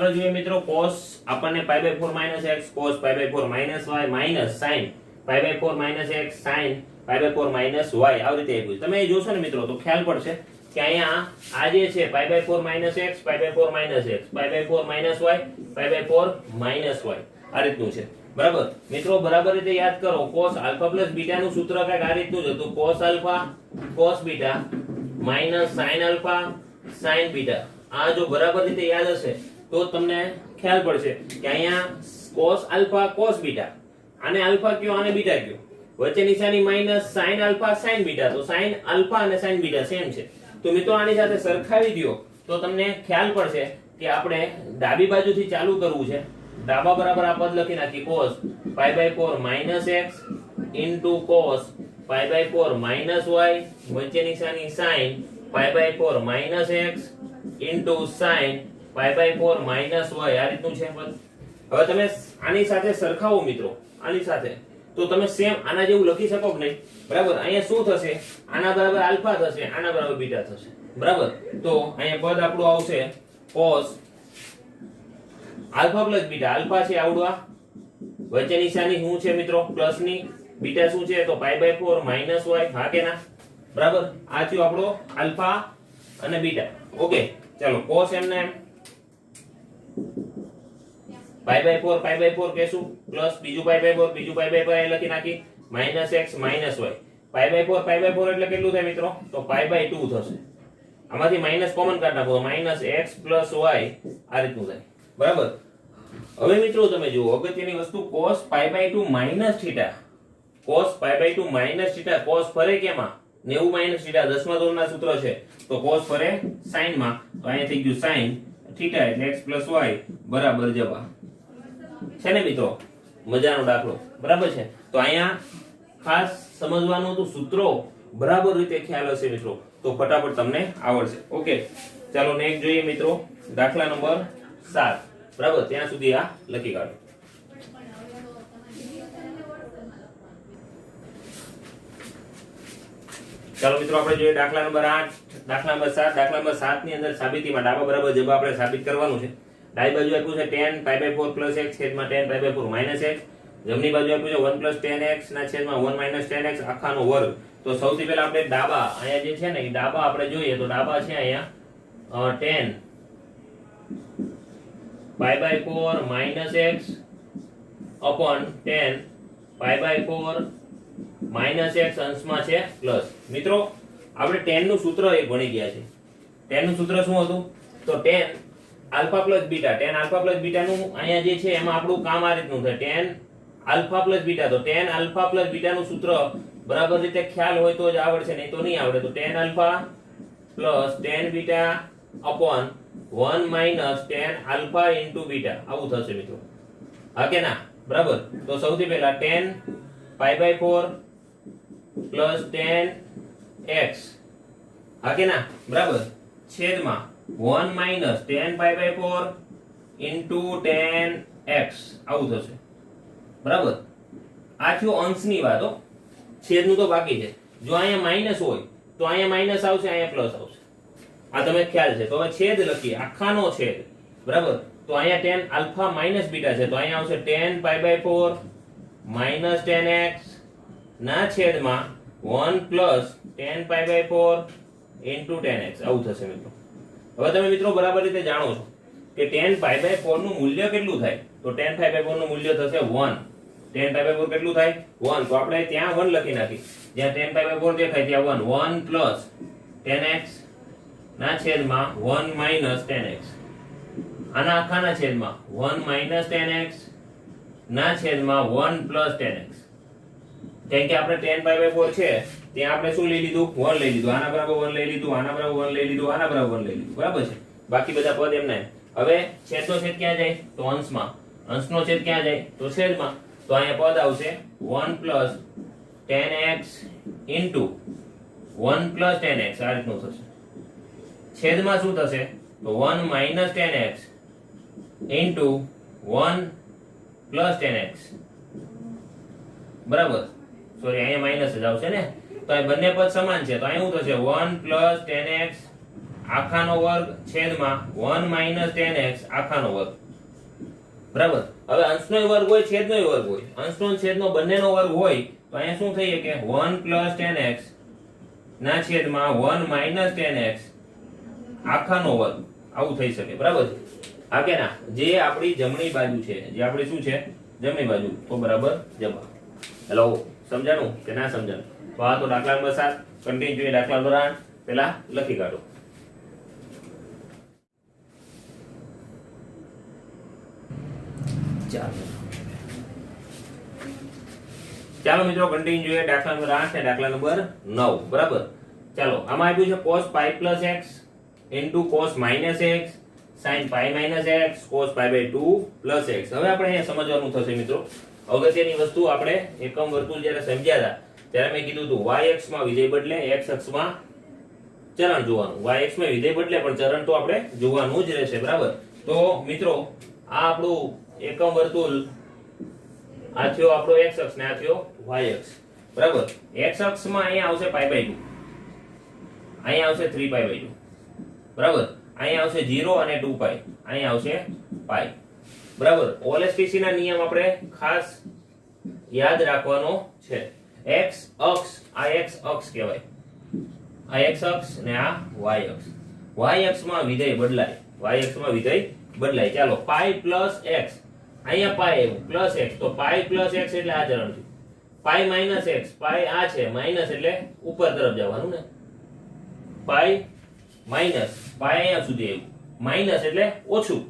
આગળ જોઈએ મિત્રો cos આપણને π/4 - x cos π/4 - y minus sin π/4 - x sin π/4 - y આવી રીતે આપ્યું. તમે જોશો ને મિત્રો તો ખ્યાલ પડશે કે અહીંયા આ જે છે π/4 - x π/4 - x π/4 - y π/4 - y આ રીતનું છે. બરાબર મિત્રો બરાબર રીતે યાદ કરો cos α + β નું સૂત્ર કાંઈક આ રીતનું જ હતું cos α cos β - sin α sin β. આ જો બરાબર રીતે યાદ હશે તો તમને ખ્યાલ પડશે કે અહીંયા cos α cos β આને α કયો આને β કયો વચ્ચે નિશાની માઈનસ sin α sin β તો sin α અને sin β સેમ છે. તો મિત્રો આની સાથે સરખાવી દયો તો તમને ખ્યાલ પડશે કે આપણે ડાબી બાજુથી ચાલુ કરવું છે. ડાબા બરાબર આ પદ લખી નાખી cos π/4 - x cos π/4 - y વચ્ચે નિશાની sin π/4 - x sin π/4 - y આ રીતનું છે પદ. હવે તમે આની સાથે સરખાવો મિત્રો આની સાથે તો તમે સેમ આના જેવું લખી શકો કે નહીં. બરાબર અહીંયા શું થશે આના બરાબર આલ્ફા થશે આના બરાબર બીટા થશે. બરાબર તો અહીંયા પદ આપણું આવશે cos alpha plus beta. Alpha છે આવડવા વચ્ચે નિશાની શું છે મિત્રો પ્લસ ની બીટા શું છે તો π/4 - y હા કે ના. બરાબર આ થયો આપણો આલ્ફા અને બીટા. ઓકે ચાલો cos એમને π/4 કેશું પ્લસ બીજું π/4 લખી નાખી -x -y π/4 એટલે કેટલું થાય મિત્રો તો π/2 થશે. આમાંથી માઈનસ કોમન કાઢ નાખો -x + y આ રીતનું થાય. બરાબર હવે મિત્રો તમે જુઓ અગત્યની વસ્તુ cos π/2 - θ cos π/2 - θ cos ફરે કેમાં 90 - θ 10મા ધોરણના સૂત્ર છે તો cos ફરે sin માં તો અહીંયા થઈ ગયું sin θ એટલે x + y બરાબર જવાબ છે ને મિત્રો. મજાનો દાખલો બરાબર છે. તો અહીંયા ખાસ સમજવાનું હતું સૂત્રો બરાબર રીતે ખ્યાલ હશે મિત્રો તો ફટાફટ તમને આવડશે. ઓકે ચાલો નેક્સ્ટ જોઈએ મિત્રો દાખલા નંબર 7. બરાબર ત્યાં સુધી આ લખી કાઢો. ચાલો મિત્રો આપણે જોઈએ દાખલા નંબર 8 દાખલા નંબર 7. દાખલા નંબર 7 ની અંદર સાબિતીમાં ડાબા બરાબર જવાબ આપણે સાબિત કરવાનું છે. ડાબી બાજુ આપ્યું છે tan π/4 + x છેદમાં tan π/4 - x. જમણી બાજુ આપ્યું છે 1 + tan x ના છેદમાં 1 - tan x આખાનો વર્ગ. તો સૌથી પહેલા આપણે ડાબા અહીંયા જે છે ને એ ડાબા આપણે જોઈએ તો ડાબા છે અહીંયા tan π/4 - x upon tan π/4 - x અંશમાં છે પ્લસ. મિત્રો આપણે tan નું સૂત્ર એક ભણી ગયા છે. tan નું સૂત્ર શું હતું તો tan alpha plus beta. tan alpha plus beta નું અહીંયા જે છે એમાં આપણું કામ આ રીતનું થાય tan આલ્ફા પ્લસ બીટા. તો tan આલ્ફા પ્લસ બીટા નું સૂત્ર બરાબર રીતે ખ્યાલ હોય તો જ આવડશે નહીં તો નહીં આવડે. તો tan alpha plus tan beta upon 1 - tan alpha * beta આવું થશે મિત્રો હા કે ના. બરાબર તો સૌથી પહેલા tan π/4 પ્લસ tan x હા કે ના. બરાબર છેદમાં 1 - tan π/4 * tan x આવું થશે. બરાબર આ થયો અંશની વાત હો છેદનું તો બાકી છે. જો અહીંયા માઈનસ હોય તો અહીંયા માઈનસ આવશે અહીંયા પ્લસ આવશે. આ તમે ખ્યાલ છે. તો હવે છેદ લખીએ આખાનો છેદ. બરાબર તો અહીંયા tan આલ્ફા માઈનસ બીટા છે તો અહીંયા આવશે tan π/4 - tan x ના છેદમાં 1 + tan π/4 * tan x આવું થશે મિત્રો. હવે તમે મિત્રો બરાબર રીતે જાણો છો કે tan π/4 નું મૂલ્ય કેટલું થાય તો tan π/4 નું મૂલ્ય થશે 1. tan π/4 કેટલું થાય 1 તો આપણે ત્યાં 1 લખી નાખી જ્યાં tan π/4 દેખાય ત્યાં 1 + tan x ના છેદમાં 1 - tan x આના આખાના છેદમાં 1 - tan x ના છેદમાં 1 + tan x. કેમ કે આપણે tan π/4 છે ત્યાં આપણે શું લઈ લીધું 1 લઈ લીધું. આના બરાબર 1 લઈ લીધું આના બરાબર 1 લઈ લીધું આના બરાબર 1 લઈ લીધું. બરાબર છે. બાકી બધા પદ એમ નહીં. હવે છેદનો છેદ ક્યાં જાય તો અંશમાં. અંશનો છેદ ક્યાં જાય તો છેદમાં. તો અહીંયા પદ આવશે 1 + tan x * 1 + tan x આ રીતનું થશે. છેદમાં શું થશે તો 1 - tan x * 1 + tan x. બરાબર સોરી અહીંયા માઈનસ જ આવશે ને તો આ બંને પદ સમાન છે તો અહીં શું થશે 1 + tan x આખાનો વર્ગ છેદમાં 1 માઇનસ tan x આખાનો વર્ગ, બરાબર. હવે અંશનો વર્ગ હોય છેદનો વર્ગ હોય, અંશનો અને છેદનો બંનેનો વર્ગ હોય તો અહીંયા શું થઈ કે 1 plus tan x ના છેદમાં 1 minus tan x આખાનો વર્ગ, આવું થઈ શકે, બરાબર. હા કે ના? જે આપણી જમણી બાજુ છે, જે આપણી શું છે જમણી બાજુ, તો બરાબર જવાબ. હેલો, સમજાણું કે ના સમજાણું? તો આ તો દાખલા નંબર 7 કન્ટિન્યુ જોઈએ. દાખલા નંબર 8 પહેલા લખી કાઢો. ચાલો મિત્રો કન્ટિન્યુ જોઈએ. દાખલા નંબર 8 ને દાખલા નંબર 9, બરાબર. ચાલો આમાં આપ્યું છે cos pi plus x into cos minus x sin pi minus x cos pi by 2 plus x. હવે આપણે અહીંયા સમજવાનું થશે મિત્રો. અગત્યની વસ્તુ, આપણે એકમ વર્તુળ જ્યારે સમજ્યા હતા ત્યારે મેં કીધું હતું y અક્ષ માં વિધેય બદલે x અક્ષમાં ચરણ જોવાનું. y અક્ષ માં વિધેય બદલે પણ ચરણ તો આપણે જોવાનું જ રહેશે, બરાબર. તો મિત્રો આ આપણું એકમ વર્તુળ, આ થયો આપણો x અક્ષ ને આ થયો y અક્ષ, બરાબર. x અક્ષમાં અહીંયા આવશે pi by 2, અહીંયા આવશે 3 pi by 2, બરાબર. અહીંયા આવશે 0 અને 2 pi, અહીંયા આવશે pi, બરાબર. OLSTC ના નિયમ આપણે ખાસ યાદ રાખવાનો છે. x અક્ષ, આ x અક્ષ કહેવાય, આ x અક્ષ ને આ y અક્ષ. y અક્ષમાં વિધેય બદલાય, y અક્ષમાં વિધેય બદલાય. ચાલો pi plus x, અહીંયા pi આવ્યું પ્લસ x, તો pi plus x એટલે આ ચરણ છે. pi minus x, pi આ છે, માઈનસ એટલે ઉપર તરફ જવાનું ને. pi minus, pi અહીંયા સુધી આવ્યું, માઈનસ એટલે ઓછું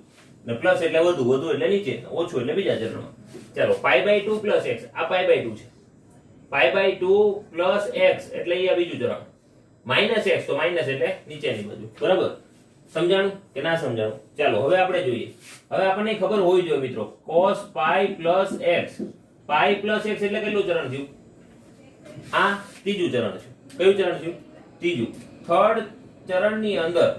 ને પ્લસ એટલે વધુ, વધુ એટલે નીચે, ઓછું એટલે બીજા ચરણમાં. ચાલો pi by 2 plus x, આ pi by 2 છે. pi by 2 plus x એટલે અહીંયા બીજું ચરણ. માઈનસ x તો માઈનસ એટલે નીચેની બાજુ, બરાબર. સમજાણું કે ના સમજાણું? ચાલો હવે આપણે જોઈએ. હવે આપણને ખબર હોવી જોઈએ મિત્રો, cos pi plus x, pi plus x એટલે કેટલું ચરણ થયું? આ ત્રીજું ચરણ છે. કયું ચરણ થયું? ત્રીજું. થર્ડ ચરણની અંદર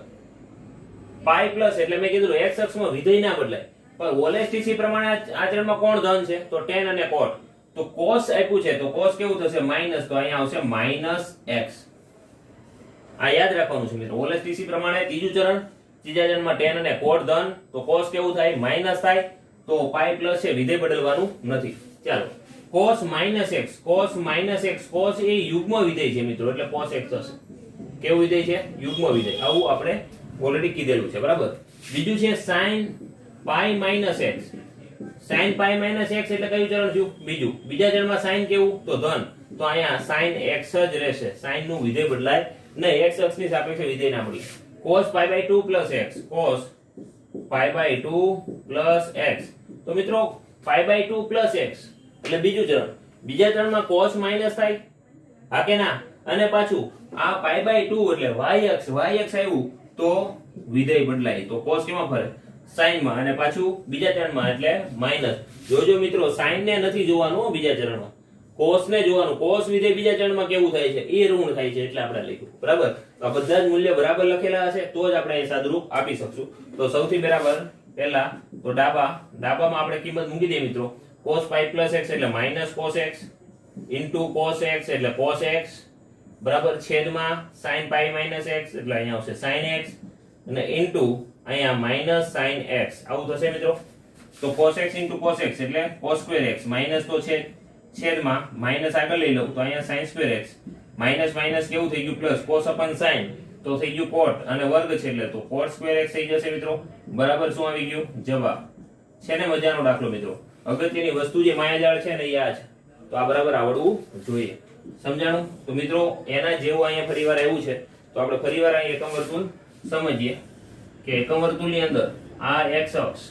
pi plus એટલે મેં કીધું x અક્ષમાં વિધેય ના બદલાય, પણ OLSTC પ્રમાણે આ ચરણમાં કોણ ધન છે? તો tan અને cot. તો cos આપ્યું છે તો cos કેવું થશે? માઈનસ, તો અહીંયા આવશે માઈનસ x. આ યાદ રાખવાનું છે મિત્રો. OLSTC પ્રમાણે ત્રીજું ચરણ, ત્રીજા ચરણમાં tan અને cot ધન, તો cos કેવું થાય? માઈનસ થાય. તો pi plus છે, વિધેય બદલવાનું નથી. ચાલો cos minus x, cos minus x, cos એ યુગ્મ વિધેય છે મિત્રો, એટલે cos x થશે. કેવું વિધેય છે? યુગ્મ વિધેય. આવું આપણે ઓલરેડી કીધેલું છે, બરાબર. બીજું છે sin pi minus x. sin pi minus x એટલે કયું ચરણ થયું? બીજું. બીજા ચરણમાં sin કેવું? તો ધન, તો અહીંયા sin x જ રહેશે. sin નું વિધેય બદલાય નહીં, x અક્ષની સાપેક્ષે વિધેય ના બદલાય. cos pi by 2 plus x, cos pi by 2 plus x. તો મિત્રો pi by 2 plus x એટલે બીજું ચરણ. બીજા ચરણમાં cos માઈનસ થાય, હા કે ના? અને પાછું આ pi by 2 એટલે y અક્ષ આવ્યું તો વિધેય બદલાય, તો cos કેમાં ફરે? sin માં. અને પાછું બીજા ચરણમાં એટલે માઈનસ. જોજો મિત્રો, sin ને નથી જોવાનું બીજા ચરણમાં, cos ને જોવાનું. cos વિધેય બીજા ચરણમાં કેવું થાય છે? એ ઋણ થાય છે, એટલે આપણે લખ્યું, બરાબર. તો આ બધા જ મૂલ્ય બરાબર લખેલા હશે તો જ આપણે એ સાદુરૂપ આપી શકશું. તો સૌથી બરાબર પહેલા તો ડાબામાં આપણે કિંમત મૂકી દઈએ મિત્રો. cos pi plus x એટલે minus cos x into cos x એટલે cos x, બરાબર, છેદમાં sin pi minus x એટલે અહીંયા આવશે sin x અને into અહીંયા minus sin x. આવું થશે મિત્રો. તો cos x into cos x એટલે cos square x, માઈનસ તો છે, છેદમાં માઈનસ આગળ લઈ લઉં તો અહીંયા sin square x, minus minus કેવું થઈ ગયું? પ્લસ. cos upon sin તો થઈ ગયું cot, અને વર્ગ છે એટલે તો cot square x થઈ જશે મિત્રો. બરાબર. શું આવી ગયું? જવાબ. છે ને મજાનો દાખલો મિત્રો. અગત્યની વસ્તુ જે માયાજાળ છે ને એ આ છે, તો આ બરાબર આવડવું જોઈએ. સમજાણું? તો મિત્રો એના જેવું અહીંયા ફરીવાર આવ્યું છે, તો આપણે ફરીવાર અહીં એકમ વર્તુળ સમજીએ કે એકમ વર્તુળની અંદર આ x અક્ષ,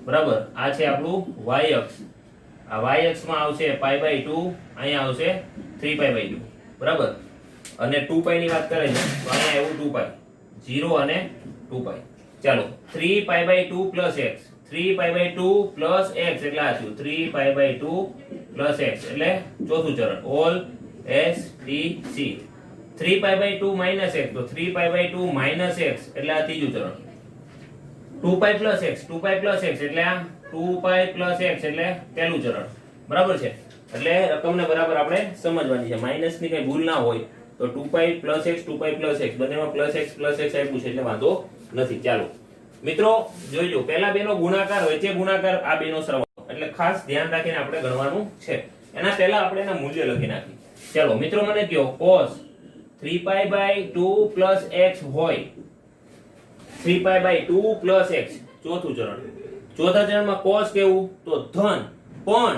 બરાબર, આ છે આપણું y અક્ષ. આ y અક્ષમાં આવશે pi by 2, અહીંયા આવશે 3 pi by 2, બરાબર. અને 2 pi ની વાત કરે છે તો અહીંયા એવું 2 pi, 0 અને 2 pi. ચાલો 3 pi by 2 plus x, 3 pi by 2 plus x એટલે આ થયું 3 pi by 2 plus x એટલે ચોથું ચરણ. All s t c. 3 pi by 2 minus x તો 3 pi by 2 minus x એટલે આ ત્રીજું ચરણ. 2 pi plus x, 2 pi plus x એટલે આ 2 pi plus x એટલે પહેલું ચરણ, બરાબર છે. એટલે રકમને બરાબર આપણે સમજવાની છે, માઈનસ ની કઈ ભૂલ ના હોય તો 2π + x 2π + x બંનેમાં +x આપ્યું છે એટલે વાંધો નથી. ચાલો મિત્રો જોઈજો, પહેલા બેનો ગુણાકાર વચ્ચે ગુણાકાર, આ બેનો સરવાળો, એટલે ખાસ ધ્યાન રાખીને આપણે ગણવાનું છે. એના પહેલા આપણે એના મૂલ્ય લખી નાખીએ. ચાલો મિત્રો મને કહો cos 3π/2 + x હોય 3π/2 + x, ચોથું ચરણ. ચોથા ચરણમાં cos કેવું તો ધન, પણ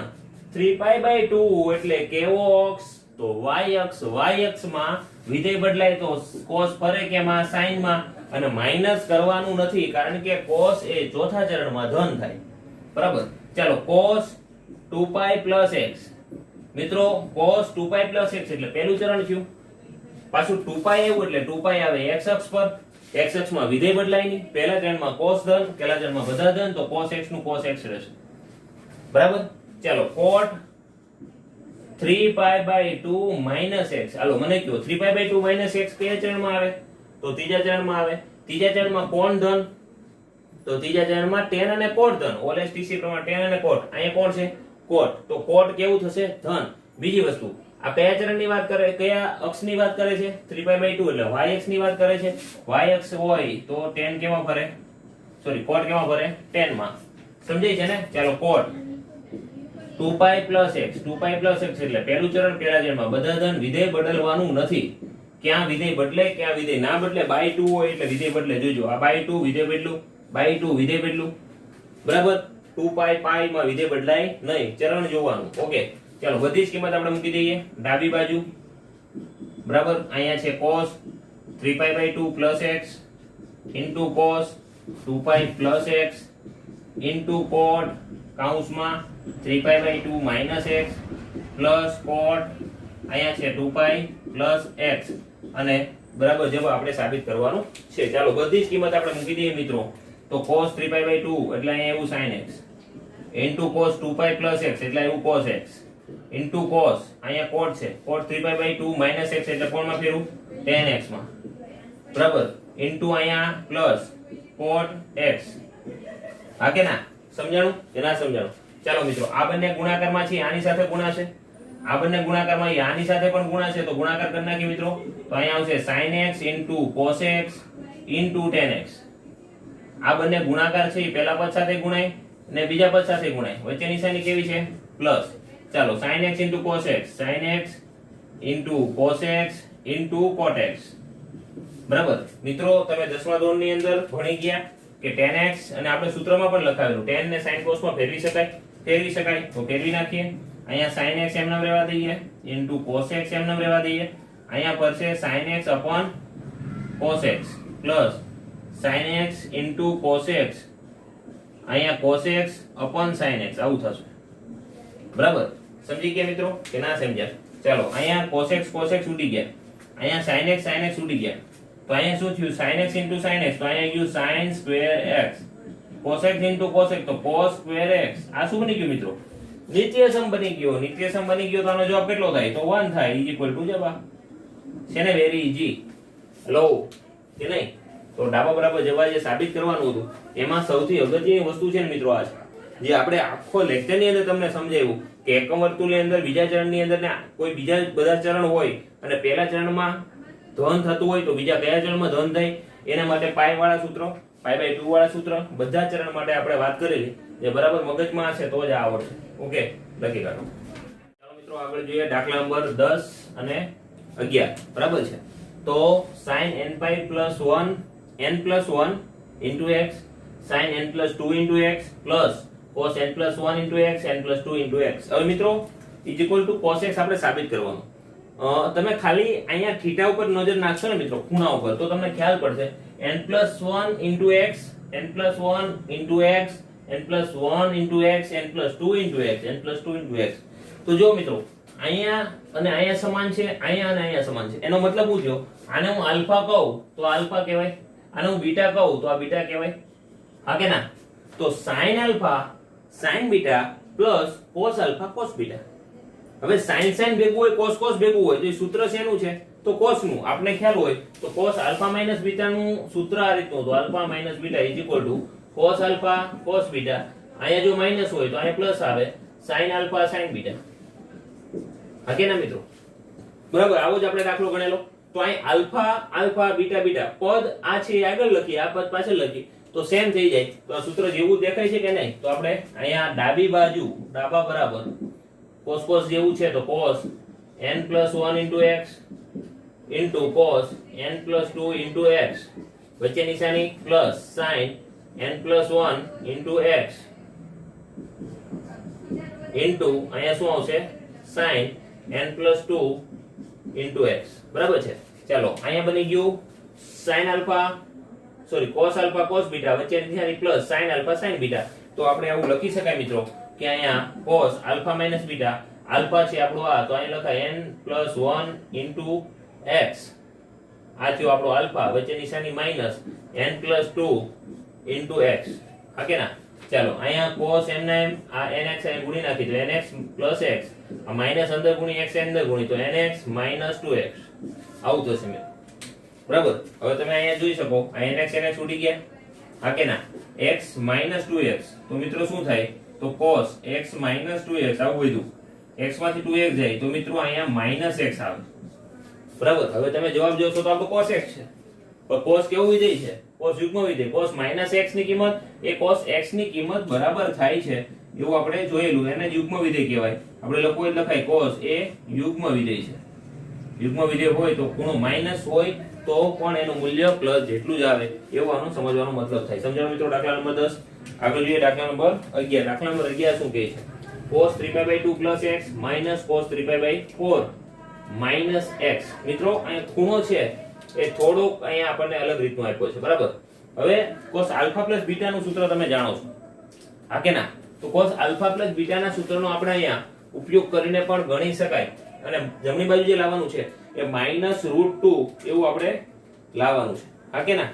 3π/2 એટલે કેવો અક્ષ તો y અક્ષ. y અક્ષમાં વિધેય બદલાય તો cos ફરે કેમાં sin માં, અને માઈનસ કરવાનું નથી કારણ કે cos એ ચોથા ચરણમાં ધન થાય. બરાબર. ચાલો cos 2π + x. મિત્રો cos 2π + x એટલે પહેલું ચરણ થયું. પાછું 2π આવ્યું એટલે 2π આવે x અક્ષ પર. x અક્ષમાં વિધેય બદલાય નહીં. પહેલા ચરણમાં cos ધન, પહેલા ચરણમાં બધા ધન, તો cos x નું cos x રહેશે. બરાબર. ચાલો cot 3π/2 - x. હાલો મને કહો 3π/2 - x કયા ચરણમાં આવે તો ત્રીજા ચરણમાં આવે. ત્રીજા ચરણમાં કોણ ધન તો ત્રીજા ચરણમાં tan અને cot ધન. OLSTC પ્રમાણે tan અને cot. અહીંયા કોણ છે cot, તો cot કેવું થશે ધન. બીજી વસ્તુ, આ કયા ચરણની વાત કરે, કયા અક્ષની વાત કરે છે 3π/2 એટલે y અક્ષની વાત કરે છે. y અક્ષ હોય તો tan કેમાં ફરે, સોરી cot કેમાં ફરે tan માં. સમજાય છે ને. ચાલો cot 2π + x 2π + x એટલે પહેલું ચરણ, પહેલા ચરણમાં બધા ધન, વિધેય બદલવાનું નથી. ક્યાં વિધેય બદલે ક્યાં વિધેય ના બદલે. /2 હોય એટલે વિધેય બદલે. જોજો આ /2 વિધેય બદલું, /2 વિધેય બદલું. બરાબર. 2π માં વિધેય બદલાય નહીં, ચરણ જોવાનું. ઓકે. ચાલો બધી જ કિંમત આપણે મૂકી દઈએ ડાબી બાજુ. બરાબર. અહીંયા છે cos 3π/2 + x cos 2π + x cot કૌંસમાં 3π/2 - x cot અહીંયા છે 2π + x અને બરાબર જવાબ આપણે સાબિત કરવાનું છે. ચાલો બધી જ કિંમત આપણે મૂકી દઈએ મિત્રો. તો cos 3π/2 એટલે અહીંયા એવું sin x cos 2π + x એટલે એવું cos x cos અહીંયા cot છે, cot 3π/2 - x એટલે કોણમાં ફેરવું tan x માં. બરાબર. અહીંયા પ્લસ cot x. હા કે ના? સમજાણું કે ના સમજાણું? ચાલો મિત્રો આ બંને ગુણાકારમાં છે, આની સાથે ગુણાશે. આ બંને ગુણાકારમાં આની સાથે પણ ગુણાશે, તો ગુણાકાર કરી નાખીએ મિત્રો. તો અહીંયા આવશે sin x cos x tan x. આ બંને ગુણાકાર છે, એ પહેલા પદ સાથે ગુણાય ને બીજા પદ સાથે ગુણાય. વચ્ચેની નિશાની કેવી છે પ્લસ. ચાલો sin x cos x sin x cos x cot x. બરાબર. મિત્રો તમે 10મા ધોરણની અંદર ભણી ગયા કે tan x, અને આપણે સૂત્રમાં પણ લખાવેલું tan ને sin cos માં ફેરવી શકાય. તો ફેરવી નાખીએ. અહીંયા sin x એમનામ રહેવા દઈએ cos x એમનામ રહેવા દઈએ. અહીંયા પર છે sin x cos x plus sin x cos x, અહીંયા cos x sin x આવું થશે. બરાબર. સમજી ગયા મિત્રો કે ના સમજ્યા? ચાલો અહીંયા cos x ઉડી ગયા, અહીંયા sin x ઉડી ગયા. તો અહીંયા શું થયું sin x sin x, તો અહીંયા ગયું sin square x. cos x cos x તો cos square x. આ શું બની ગયું મિત્રો? નિત્યસમ બની ગયો. નિત્યસમ બની ગયો તો આનો જવાબ કેટલો થાય તો 1 થાય. જવાબ છે ને વેરી ઈઝી. હેલો કે નહીં? તો ડાબા બરાબર જવાબ જે સાબિત કરવાનું હતું એમાં સૌથી અગત્યની વસ્તુ છે ને મિત્રો, આ જે આપણે આખો લેક્ચરની અંદર તમને સમજાવ્યું કે એકમ વર્તુળની અંદર બીજા ચરણની અંદર ને કોઈ બીજા બધા ચરણ હોય અને પહેલા ચરણમાં ધન થતું હોય તો બીજા કયા ચરણમાં ધન થાય, એના માટે પાઈ વાળા સૂત્ર, π/2 વાળા સૂત્ર બધા ચરણ માટે આપણે વાત કરેલી. જે બરાબર મગજમાં હશે તો જ આવડશે. ઓકે, લખી કાઢો. ચાલો મિત્રો આગળ જોઈએ દાખલા નંબર 10 અને 11. બરાબર છે. તો sin n π + 1 n + 1 x sin n + 2 x plus cos n + 1 x n + 2 x. હવે મિત્રો cos x આપણે સાબિત કરવાનું. તમે ખાલી અહીંયા થીટા ઉપર નજર નાખશો ને મિત્રો, ખૂણા ઉપર, તો તમને ખ્યાલ પડશે n + 1 x n + 1 x n + 1 x n + 2 x n + 2 x. તો જો મિત્રો અહીંયા અને અહીંયા સમાન છે, અહીંયા અને અહીંયા સમાન છે. એનો મતલબ શું થયો? આને હું આલ્ફા કહું તો આલ્ફા કહેવાય, આને હું બીટા કહું તો આ બીટા કહેવાય. હા કે ના? તો sin alpha sin beta plus cos alpha cos beta. હવે sin ભેગું હોય, cos ભેગું હોય, તો એ સૂત્ર શેનું છે તો cos નું. આપણે ખ્યાલ હોય તો cos આલ્ફા માઈનસ બીટા નું સૂત્ર આ રીતનું હતું, alpha minus beta cos alpha cos beta. અહીંયા જો માઈનસ હોય તો અહીંયા પ્લસ આવે sin આલ્ફા sin બીટા. હા કે ના મિત્રો? બરાબર, આવો જ આપણે દાખલો ગણેલો. તો અહીં આલ્ફા આલ્ફા બીટા બીટા પદ આ છે એ આગળ લખી, આ પદ પાછળ લખી તો સેમ થઈ જાય. તો આ સૂત્ર જેવું દેખાય છે કે નહીં? તો આપણે અહીંયા ડાબી બાજુ ડાબા બરાબર cos cos જેવું છે તો cos n + 1 * x cos n + 2 * x વચ્ચે નિશાની પ્લસ sin n + 1 * x અહીંયા શું આવશે sin n + 2 x. બરાબર છે. ચાલો અહીંયા બની ગયું sin alpha cos alpha cos beta વચ્ચે નિશાની plus sin alpha sin beta. તો આપણે આવું લખી શકાય મિત્રો કે અહીંયા cos આલ્ફા - બીટા આલ્ફા છે આપણો આ, તો અહીં લખાય n + 1 * x. આ થયો આપણો આલ્ફા વચ્ચે નિશાની માઈનસ n + 2 * x. હા કે ના? ચાલો અહીંયા cos m ના m આ nx અહીં ગુણી નાખી તો nx + x આ માઈનસ અંદર ગુણી x અંદર ગુણી તો nx - 2x આવું થશે મિત્રો. બરાબર. હવે તમે અહીંયા જોઈ શકો આ nx ઉડી ગયા. હા કે ના? x - 2x તો મિત્રો શું થાય? તો cos x - 2x આવું વધ્યું. x માંથી 2x જાય તો મિત્રો અહીંયા -x આવે. બરાબર. હવે તમે જવાબ જોશો તો આપણો cos x છે. પણ cos કેવું વિધેય છે? cos યુગ્મ વિધેય. cos -x ની કિંમત એ cos x ની કિંમત બરાબર થાય છે એવું આપણે જોયેલું. એને જ યુગ્મ વિધેય કહેવાય. આપણે લખવું એટલે લખાય cos એ યુગ્મ વિધેય છે. યુગ્મ વિધેય હોય તો ખૂણો માઈનસ હોય તો પણ એનું મૂલ્ય પ્લસ જેટલું જ આવે એવું આનું સમજવાનો મતલબ થાય. સમજાણું મિત્રો? દાખલા નંબર 10 આગળ જોઈએ. દાખલા નંબર 11. દાખલા નંબર 11 શું કહે છે? cos 3π/2 + x cos 3π/4 x. મિત્રો અહીં ખૂણો છે એ થોડોક અહીંયા આપણને અલગ રીતનો આપ્યો છે. બરાબર. હવે cos આલ્ફા + બીટા નું સૂત્ર તમે જાણો છો. હા કે ના? તો cos આલ્ફા + બીટા ના સૂત્રનો આપણે અહીંયા ઉપયોગ કરીને પણ ગણી શકાય. અને જમણી બાજુ જે લાવવાનું છે એ -√2 એવું આપણે લાવવાનું છે. હા કે ના?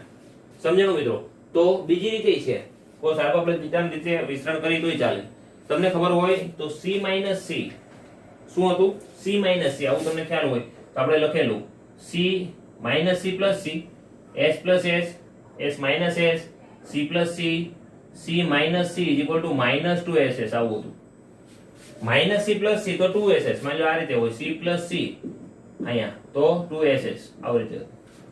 સમજાણું મિત્રો? તો બીજી રીતે છે cos આલ્ફા + બીટા ની રીતે વિસ્તરણ કરી તોય ચાલે. તમને ખબર હોય તો c - c શું હતું? c - c આવું તમને ખ્યાલ હોય તો આપણે લખેલું c - c + c s + s s - s c + c c - c -2ss આવું હતું. -c + c તો 2ss માની લો આ રીતે હોય c + c અહીંયા તો 2ss આવી રીતે.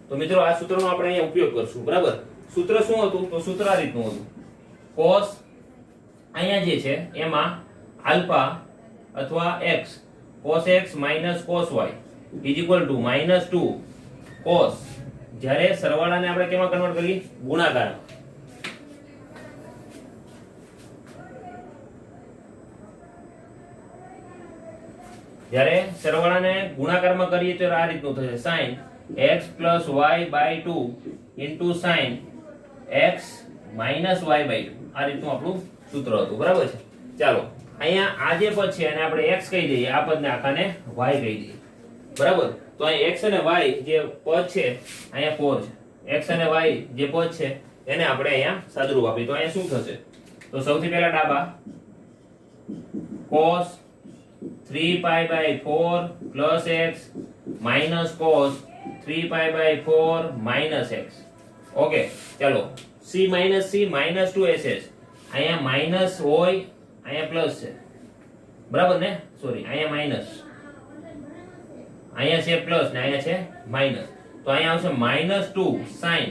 તો મિત્રો આ સૂત્રનો આપણે અહીંયા ઉપયોગ કરશું. બરાબર. સૂત્ર શું હતું? તો સૂત્ર આ રીતનું હતું. cos અહીંયા જે છે એમાં આલ્ફા અથવા x cos x - cos y = -2 cos. જ્યારે સરવાળાને આપણે કેમાં કન્વર્ટ કરીએ? ગુણાકારમાં. જ્યારે સરવાળાને ગુણાકારમાં કરીએ તો આ રીતનું થશે sin x + y/2 sin x - y/2. આ રીતનું આપણું સૂત્ર હતું. બરાબર છે. ચાલો અહીંયા આ જે પદ છે એને આપણે x કહી દઈએ, આ પદને આખાને y કહી દઈએ. બરાબર. તો અહીં x અને y જે પદ છે અહીંયા 4 છે. x અને y જે પદ છે એને આપણે અહીંયા સાદુરૂપ આપીએ તો અહીંયા શું થશે? તો સૌથી પહેલા ડાબા cos 3π/4 + x cos 3π/4 x. Okay. ચાલો c - c -2ss અહીંયા માઈનસ હોય અહીંયા પ્લસ છે. બરાબર ને? સોરી અહીંયા માઈનસ, અહીંયા છે પ્લસ ને અહીંયા છે માઈનસ. તો અહીંયા આવશે -2 sin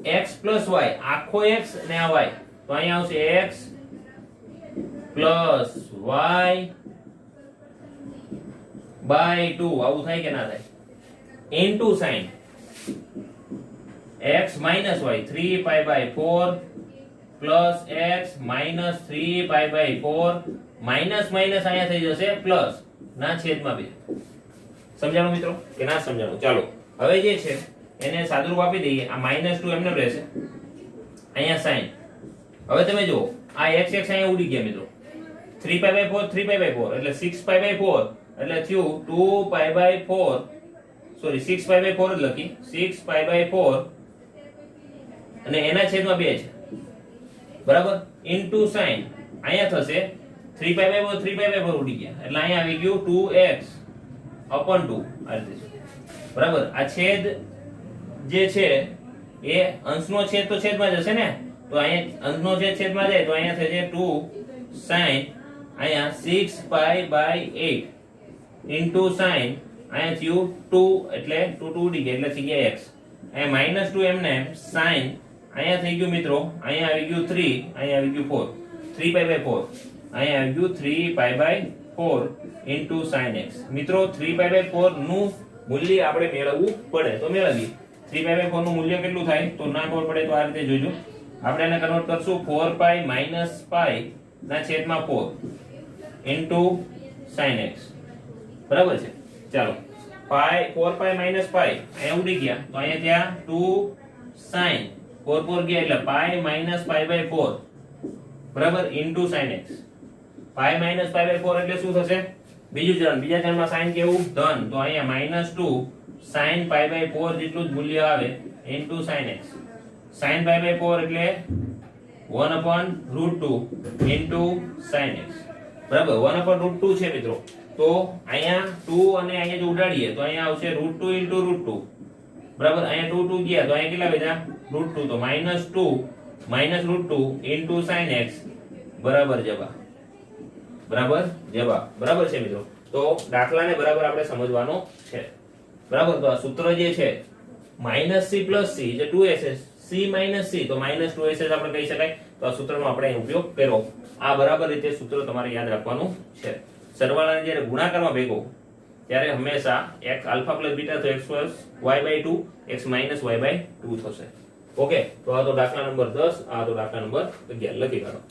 x + y આખો x ને આ y તો અહીંયા આવશે x + y/2 આવું થાય કે ના થાય? into sin x - y 3π/4 plus x minus 3π/4 minus minus અહીંયા થઈ જશે પ્લસ ના છેદમાં 2. સમજાણું મિત્રો કે ના સમજાણું? ચાલો હવે જે છે એને સાદુરૂપ આપી દઈએ. આ -2 એમને રહેશે, અહીંયા sin. હવે તમે જુઓ આ x અહીંયા ઉડી ગયા મિત્રો. 3π/4 3π/4 એટલે 6π/4 એટલે થયું 2π/4 સોરી 6π/4 જ લખી 6π/4 અને એના છેદમાં 2 છે. બરાબર. ઇન્ટુ sin અહીંયા થશે 3π/4 3π/4 ઉડી ગયા એટલે અહીંયા આવી ગયું 2x upon 2 આ રીતે. બરાબર. આ છેદ જે છે એ અંશનો છેદ તો છેદમાં જશે ને, તો અહીંયા અંશનો છેદ છેદમાં જાય તો અહીંયા થશે 2 sin અહીંયા 6π/8 ઇન્ટુ sin અહીંયા થયું 2 એટલે 2 ઉડી ગયા એટલે થઈ ગયા x. અહીંયા -2 એમને sin અહીંયા થઈ ગયું મિત્રો, અહીંયા આવી ગયું 3, અહીંયા આવી ગયું 4, 3π/4, અહીંયા આવી ગયું 3π/4 into sin x. મિત્રો 3π/4 નું મૂલ્ય આપણે મેળવવું પડે તો મેળવીએ. 3π/4 નું મૂલ્ય કેટલું થાય તો ના ખબર પડે તો આ રીતે જોજો. આપણે એને કન્વર્ટ કરશું 4π - π ના છેદમાં 4 into sin x. બરાબર છે. ચાલો 4π - π અહીંયા ઉડી ગયા તો અહીંયા ત્યાં 2 sin 4 ગયા એટલે π - π/4 બરાબર into sin x. π - π/4 એટલે શું થશે? બીજું ચરણ, બીજા ચરણમાં sin કેવું ધન, તો અહીંયા -2 sin π/4 જેટલું જ મૂલ્ય આવે into sin x. sin π/4 એટલે 1/√2 into sin x. બરાબર 1/√2 છે મિત્રો. તો અહીંયા 2 અને અહીંયા જો ઉડાડીએ તો અહીંયા આવશે √2 into √2. બરાબર અહીંયા 2 2 ગયા તો અહીંયા કેટલા વધ્યા √2, તો -2 -√2 into sin x બરાબર જવાબ. બરાબર છે મિત્રો. તો દાખલાને બરાબર આપણે સમજવાનો છે. બરાબર. તો આ સૂત્ર જે છે -c + c જે 2ss c - c તો -2ss આપણે કહી શકાય. તો આ સૂત્રનો આપણે અહીં ઉપયોગ કર્યો. આ બરાબર રીતે સૂત્ર તમારે યાદ રાખવાનું છે. સરવાળાને જ્યારે ગુણાકારમાં ભેગો ત્યારે હંમેશા x α + β તો x + y/2 x - y/2 થશે. ઓકે. તો આ તો દાખલા નંબર 10, આ તો દાખલા નંબર 11 લખી કાઢો.